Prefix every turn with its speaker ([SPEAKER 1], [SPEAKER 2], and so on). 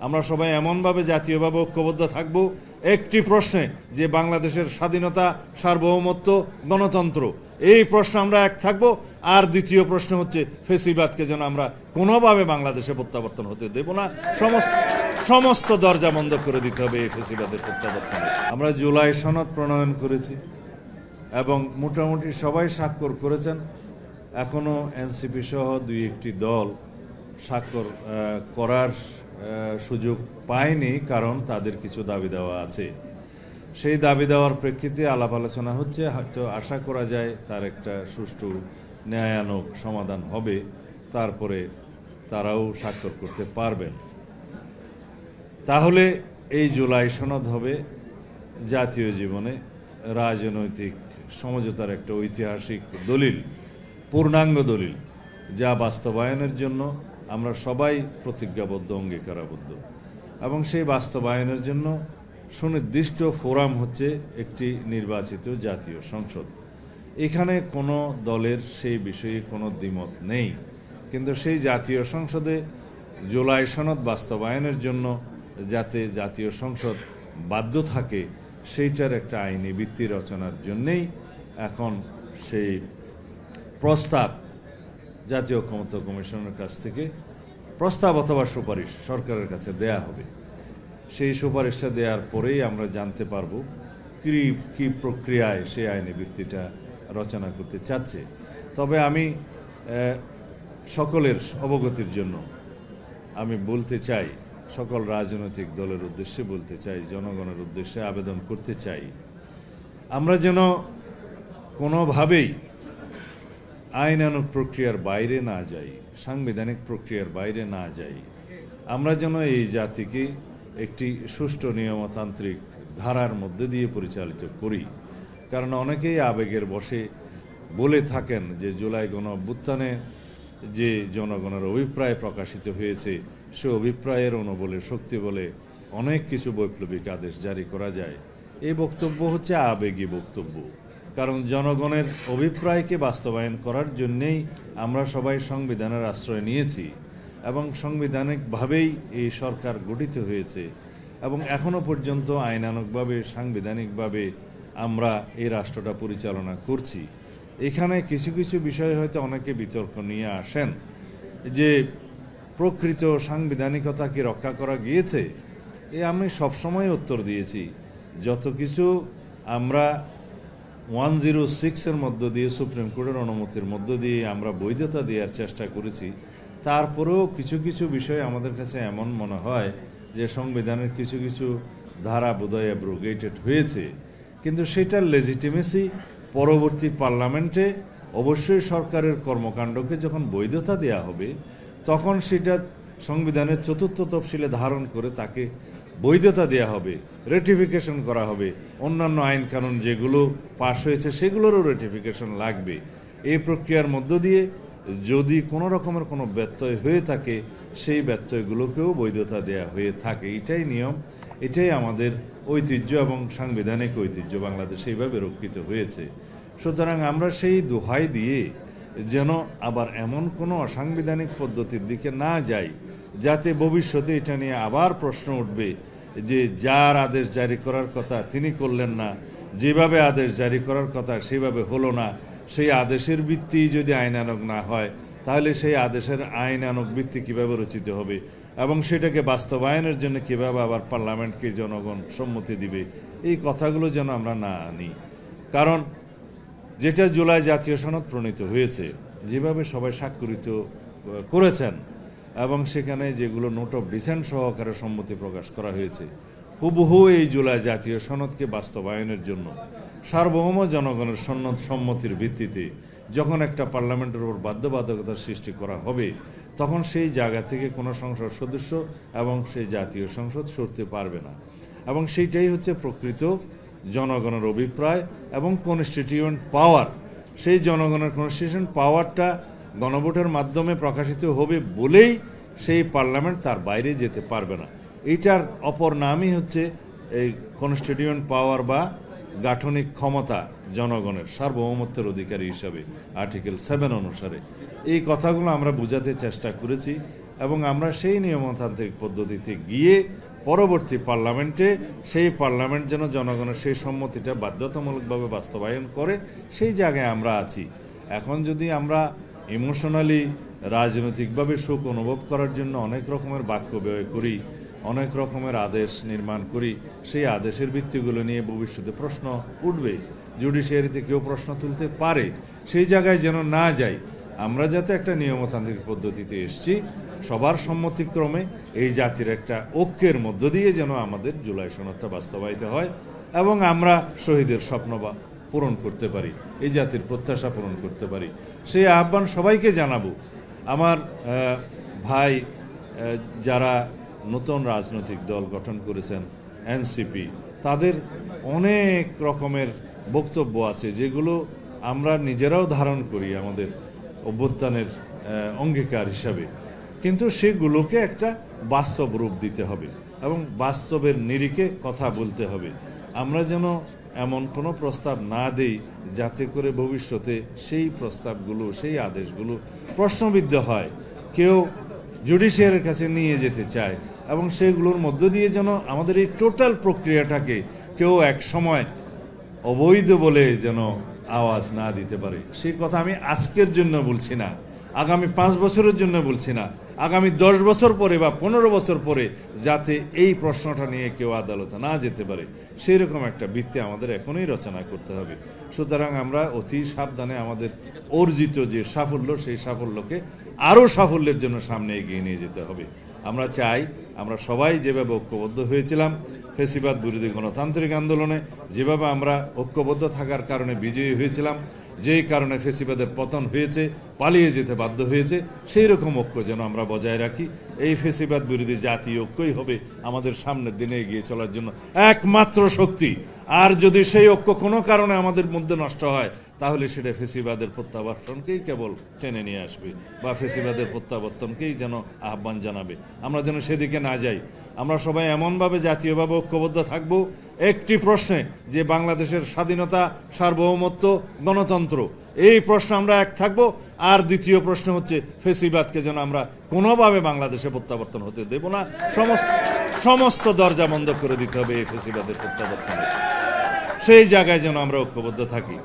[SPEAKER 1] আমরা সবাই এমনভাবে জাতীয়ভাবে ঐক্যবদ্ধ থাকব একটি প্রশ্নে, যে বাংলাদেশের স্বাধীনতা, সার্বভৌমত্ব, গণতন্ত্র, এই প্রশ্নে আমরা এক থাকব। আর দ্বিতীয় প্রশ্ন হচ্ছে ফেসিবাদকে যেন আমরা কোনোভাবে বাংলাদেশে প্রত্যাবর্তন হতে দেব না, সমস্ত দরজা বন্ধ করে দিতে হবে এই ফেসিবাদের প্রত্যাবর্তন। আমরা জুলাই সনদ প্রণয়ন করেছি এবং মোটামুটি সবাই স্বাক্ষর করেছেন। এখনো এনসিপি সহ দুই একটি দল স্বাক্ষর করার সুযোগ পায়নি, কারণ তাদের কিছু দাবি দেওয়া আছে। সেই দাবি দেওয়ার প্রেক্ষিতে আলাপ আলোচনা হচ্ছে, হয়তো আশা করা যায় তার একটা সুষ্ঠু ন্যায়ানুগ সমাধান হবে, তারপরে তারাও স্বাক্ষর করতে পারবেন। তাহলে এই জুলাই সনদ হবে জাতীয় জীবনে রাজনৈতিক সমঝোতার একটা ঐতিহাসিক দলিল, পূর্ণাঙ্গ দলিল, যা বাস্তবায়নের জন্য আমরা সবাই প্রতিজ্ঞাবদ্ধ, অঙ্গীকারাবদ্ধ। এবং সেই বাস্তবায়নের জন্য সুনির্দিষ্ট ফোরাম হচ্ছে একটি নির্বাচিত জাতীয় সংসদ। এখানে কোনো দলের সেই বিষয়ে কোনো দ্বিমত নেই, কিন্তু সেই জাতীয় সংসদে জুলাই সনদ বাস্তবায়নের জন্য যাতে জাতীয় সংসদ বাধ্য থাকে, সেইটার একটা আইনি ভিত্তি রচনার জন্যেই এখন সেই প্রস্তাব জাতীয় ঐকমত্য কমিশনের কাছ থেকে প্রস্তাব অথবা সুপারিশ সরকারের কাছে দেয়া হবে। সেই সুপারিশটা দেওয়ার পরেই আমরা জানতে পারব কি প্রক্রিয়ায় সেই আইনি ভিত্তিটা রচনা করতে চাচ্ছে। তবে আমি সকলের অবগতির জন্য আমি বলতে চাই, সকল রাজনৈতিক দলের উদ্দেশ্যে বলতে চাই, জনগণের উদ্দেশ্যে আবেদন করতে চাই, আমরা যেন কোনোভাবেই আইনানুগ প্রক্রিয়ার বাইরে না যাই, সাংবিধানিক প্রক্রিয়ার বাইরে না যাই। আমরা যেন এই জাতিকে একটি সুষ্ঠু নিয়মতান্ত্রিক ধারার মধ্যে দিয়ে পরিচালিত করি। কারণ অনেকেই আবেগের বশে বলে থাকেন যে জুলাই গণ অভ্যুত্থানে যে জনগণের অভিপ্রায় প্রকাশিত হয়েছে, সে অভিপ্রায়ের অনুবলে, শক্তি বলে অনেক কিছু বৈপ্লবিক আদেশ জারি করা যায়। এই বক্তব্য হচ্ছে আবেগী বক্তব্য। কারণ জনগণের অভিপ্রায়কে বাস্তবায়ন করার জন্যেই আমরা সবাই সংবিধানের আশ্রয় নিয়েছি এবং সাংবিধানিকভাবেই এই সরকার গঠিত হয়েছে এবং এখনো পর্যন্ত আইনানুগভাবে, সাংবিধানিকভাবে আমরা এই রাষ্ট্রটা পরিচালনা করছি। এখানে কিছু কিছু বিষয় হয়তো অনেকে বিতর্ক নিয়ে আসেন যে প্রকৃত সাংবিধানিকতা কি রক্ষা করা গিয়েছে। আমি সবসময় উত্তর দিয়েছি, যত কিছু আমরা 106-এর মধ্য দিয়ে, সুপ্রিম কোর্টের অনুমতির মধ্য দিয়ে আমরা বৈধতা দেওয়ার চেষ্টা করেছি, তারপরেও কিছু কিছু বিষয় আমাদের কাছে এমন মনে হয় যে সংবিধানের কিছু কিছু ধারা বোধহয় অ্যাব্রোগেটেড হয়েছে। কিন্তু সেটার লেজিটিমেসি পরবর্তী পার্লামেন্টে অবশ্যই সরকারের কর্মকাণ্ডকে যখন বৈধতা দেয়া হবে, তখন সেটা সংবিধানের ৪র্থ তফসিলে ধারণ করে তাকে বৈধতা দেয়া হবে, রেটিফিকেশন করা হবে। অন্যান্য আইন কানুন যেগুলো পাশ হয়েছে সেগুলোরও রেটিফিকেশন লাগবে। এই প্রক্রিয়ার মধ্য দিয়ে যদি কোনো রকমের কোনো ব্যত্যয় হয়ে থাকে, সেই ব্যত্যয়গুলোকেও বৈধতা দেয়া হয়ে থাকে। এটাই নিয়ম, এটাই আমাদের ঐতিহ্য এবং সাংবিধানিক ঐতিহ্য বাংলাদেশে এইভাবে রক্ষিত হয়েছে। সুতরাং আমরা সেই দোহাই দিয়ে যেন আবার এমন কোনো অসাংবিধানিক পদ্ধতির দিকে না যাই, যাতে ভবিষ্যতে এটা নিয়ে আবার প্রশ্ন উঠবে যে যার আদেশ জারি করার কথা তিনি করলেন না, যেভাবে আদেশ জারি করার কথা সেভাবে হলো না, সেই আদেশের ভিত্তি যদি আইনানুগ না হয়, তাহলে সেই আদেশের আইনানুগ ভিত্তি কীভাবে রচিত হবে এবং সেটাকে বাস্তবায়নের জন্য কীভাবে আবার পার্লামেন্টকে জনগণ সম্মতি দিবে, এই কথাগুলো যেন আমরা না আনি। কারণ যেটা জুলাই জাতীয় সনদ প্রণীত হয়েছে, যেভাবে সবাই স্বাক্ষরিত করেছেন এবং সেখানে যেগুলো নোট অফ ডিসেন্ট সহকারে সম্মতি প্রকাশ করা হয়েছে, হুবহু এই জুলাই জাতীয় সনদকে বাস্তবায়নের জন্য সার্বভৌম জনগণের সম্মতির ভিত্তিতে যখন একটা পার্লামেন্টের উপর বাধ্যবাধকতার সৃষ্টি করা হবে, তখন সেই জায়গা থেকে কোনো সংসদ সদস্য এবং সেই জাতীয় সংসদ সরতে পারবে না। এবং সেইটাই হচ্ছে প্রকৃত জনগণের অভিপ্রায় এবং কনস্টিটিউয়েন্ট পাওয়ার। সেই জনগণের কনস্টিটিউশন পাওয়ারটা গণভোটের মাধ্যমে প্রকাশিত হবে বলেই সেই পার্লামেন্ট তার বাইরে যেতে পারবে না। এইটার অপর নামই হচ্ছে এই কনস্টিটিউয়েন্ট পাওয়ার বা গাঠনিক ক্ষমতা জনগণের সার্বভৌমত্বের অধিকারী হিসাবে আর্টিকেল 7 অনুসারে। এই কথাগুলো আমরা বোঝাতে চেষ্টা করেছি এবং আমরা সেই নিয়মতান্ত্রিক পদ্ধতিতে গিয়ে পরবর্তী পার্লামেন্টে সেই পার্লামেন্ট যেন জনগণের সেই সম্মতিটা বাধ্যতামূলকভাবে বাস্তবায়ন করে, সেই জায়গায় আমরা আছি। এখন যদি আমরা ইমোশনালি রাজনৈতিকভাবে সুখ অনুভব করার জন্য অনেক রকমের বাক্য ব্যয় করি, অনেক রকমের আদেশ নির্মাণ করি, সেই আদেশের ভিত্তিগুলো নিয়ে ভবিষ্যতে প্রশ্ন উঠবে, জুডিশিয়ারিতে কেউ প্রশ্ন তুলতে পারে, সেই জায়গায় যেন না যাই। আমরা যাতে একটা নিয়মতান্ত্রিক পদ্ধতিতে এসেছি, সবার সম্মতিক্রমে এই জাতির একটা ঐক্যের মধ্য দিয়ে যেন আমাদের জুলাই সনদটা বাস্তবায়িত হয় এবং আমরা শহীদের স্বপ্ন পূরণ করতে পারি, এই জাতির প্রত্যাশা পূরণ করতে পারি, সেই আহ্বান সবাইকে জানাবো। আমার ভাই যারা নতুন রাজনৈতিক দল গঠন করেছেন, এনসিপি, তাদের অনেক রকমের বক্তব্য আছে যেগুলো আমরা নিজেরাও ধারণ করি আমাদের অভ্যুত্থানের অঙ্গীকার হিসাবে, কিন্তু সেগুলোকে একটা বাস্তব রূপ দিতে হবে এবং বাস্তবের নিরিখে কথা বলতে হবে। আমরা যেন এমন কোনো প্রস্তাব না দেই যাতে করে ভবিষ্যতে সেই প্রস্তাবগুলো, সেই আদেশগুলো প্রশ্নবিদ্ধ হয়, কেউ জুডিশিয়ারির কাছে নিয়ে যেতে চায় এবং সেগুলোর মধ্য দিয়ে যেন আমাদের এই টোটাল প্রক্রিয়াটাকে কেউ এক সময় অবৈধ বলে যেন আওয়াজ না দিতে পারে। সেই কথা আমি আজকের জন্য বলছি না, আগামী 5 বছরের জন্য বলছি না, আগামী 10 বছর পরে বা 15 বছর পরে যাতে এই প্রশ্নটা নিয়ে কেউ আদালতে না যেতে পারে, সেই রকম একটা ভিত্তি আমাদের এখনই রচনা করতে হবে। সুতরাং আমরা অতি সাবধানে আমাদের অর্জিত যে সাফল্য, সেই সাফল্যকে আরও সাফল্যের জন্য সামনে এগিয়ে নিয়ে যেতে হবে। আমরা চাই আমরা সবাই যেভাবে ঐক্যবদ্ধ হয়েছিলাম ফ্যাসিবাদ বিরোধী গণতান্ত্রিক আন্দোলনে, যেভাবে আমরা ঐক্যবদ্ধ থাকার কারণে বিজয়ী হয়েছিলাম, যেই কারণে ফ্যাসিবাদের পতন হয়েছে, পালিয়ে যেতে বাধ্য হয়েছে, সেই রকম ঐক্য যেন আমরা বজায় রাখি। এই ফ্যাসিবাদ বিরোধী জাতীয় ঐক্যই হবে আমাদের সামনের দিনে এগিয়ে চলার জন্য একমাত্র শক্তি। আর যদি সেই ঐক্য কোনো কারণে আমাদের মধ্যে নষ্ট হয়, তাহলে সেটা ফ্যাসিবাদের প্রত্যাবর্তনকেই কেবল টেনে নিয়ে আসবে বা ফ্যাসিবাদের প্রত্যাবর্তনকেই যেন আহ্বান জানাবে। আমরা যেন সেদিকে না যাই। আমরা সবাই এমনভাবে জাতীয়ভাবে ঐক্যবদ্ধ থাকব একটি প্রশ্নে, যে বাংলাদেশের স্বাধীনতা, সার্বভৌমত্ব, গণতন্ত্র, এই প্রশ্নে আমরা এক থাকব। আর দ্বিতীয় প্রশ্ন হচ্ছে ফ্যাসিবাদকে যেন আমরা কোনোভাবে বাংলাদেশে প্রত্যাবর্তন হতে দেব না, সমস্ত দরজা বন্ধ করে দিতে হবে এই ফ্যাসিবাদের প্রত্যাবর্তনে। সেই জায়গায় যেন আমরা ঐক্যবদ্ধ থাকি।